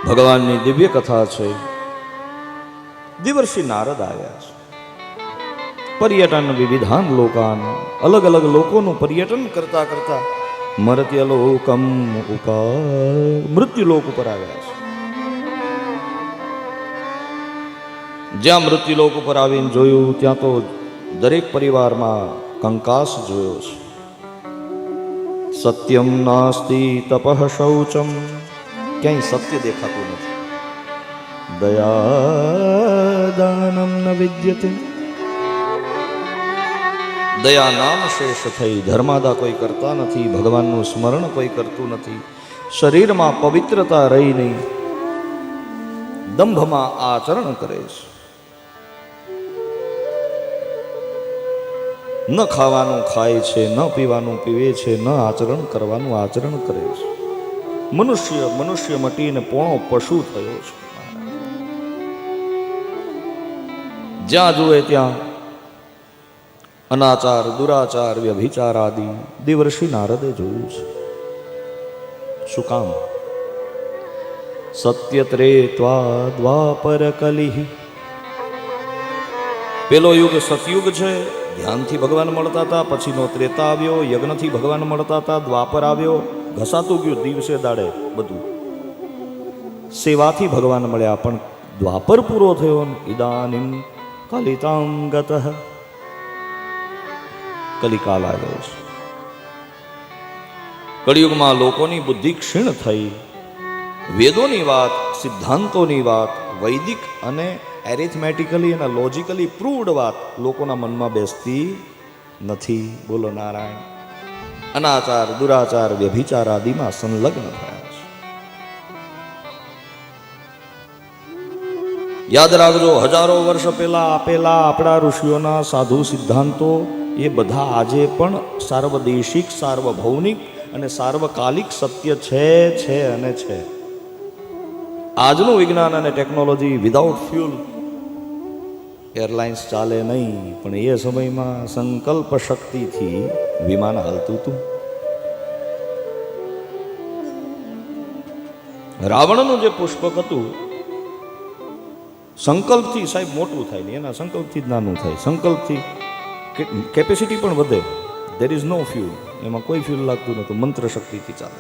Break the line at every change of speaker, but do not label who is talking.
ભગવાનની દિવ્ય કથા છે. દેવર્ષિ નારદ આવ્યા છે. પર્યટન વિવિધાન લોકાન, અલગ અલગ લોકોનું પર્યટન કરતા કરતા મર્ત્યલોકમ મૃત્યુલોક ઉપર આવ્યા છે. જ્યાં મૃત્યુલોક ઉપર આવીને જોયું ત્યાં તો દરેક પરિવારમાં કંકાસ જોયો છે. સત્યમ નાસ્તિ તપઃ શૌચમ, ક્યાંય સત્ય દેખાતું નથી. દયાદાનમ ન વિદ્યતે, દયા નામ શેષ થઈ ધર્માદા કોઈ કરતા નથી. ભગવાનનું સ્મરણ કોઈ કરતું નથી. શરીરમાં પવિત્રતા રહી નહીં, દંભમાં આચરણ કરે છે. ન ખાવાનું ખાય છે, ન પીવાનું પીવે છે, ન આચરણ કરવાનું આચરણ કરે છે. મનુષ્ય મટીને પોણો પશુ થયો છે. જ્યાં જુએ ત્યાં અનાચાર, દુરાચાર, વ્યભિચાર આદિ દેવર્ષિ નારદે જોયું છે. શું કામ? સત્યત્રે ત્વા દ્વાપર કલિ, પેલો યુગ સતયુગ છે, ધ્યાનથી ભગવાન મળતા હતા. પછીનો ત્રેતા આવ્યો, યજ્ઞથી ભગવાન મળતા હતા. દ્વાપર આવ્યો, ઘસાતું ગયું દિવસે દાડે બધું. સેવાથી ભગવાન મળ્યા, પણ દ્વાપર પૂરો થયો. ઇદાનીમ કલિતામ ગતઃ, કલિકાલ આવ્યો છે. કળિયુગમાં લોકોની બુદ્ધિ ક્ષીણ થઈ. વેદોની વાત, સિદ્ધાંતોની વાત, વૈદિક અને એરિથમેટિકલી અને લોજિકલી પ્રૂવડ વાત લોકોના મનમાં બેસતી નથી. બોલો નારાયણ. અનાચાર, દુરાચાર, વ્યભિચાર આદિમાં સંલગ્ન થયા છે. યાદ રાખજો, હજારો વર્ષ પહેલા આપેલા આપણા ઋષિઓના સાધુ સિદ્ધાંતો એ બધા આજે પણ સાર્વદેશિક, સાર્વભૌમિક અને સાર્વકાલિક સત્ય છે અને છે. આજનું વિજ્ઞાન અને ટેકનોલોજી વિધાઉટ ફ્યુલ એરલાઇન્સ ચાલે નહીં, પણ એ સમયમાં સંકલ્પ શક્તિથી વિમાન હાલતું હતું. રાવણનું જે પુષ્પક હતું, સંકલ્પથી સાહેબ મોટું થાય ને એના સંકલ્પથી જ નાનું થાય. સંકલ્પથી કેપેસિટી પણ વધે. દેર ઇઝ નો ફ્યુલ, એમાં કોઈ ફ્યુલ લાગતું નહોતું, મંત્ર શક્તિથી ચાલે.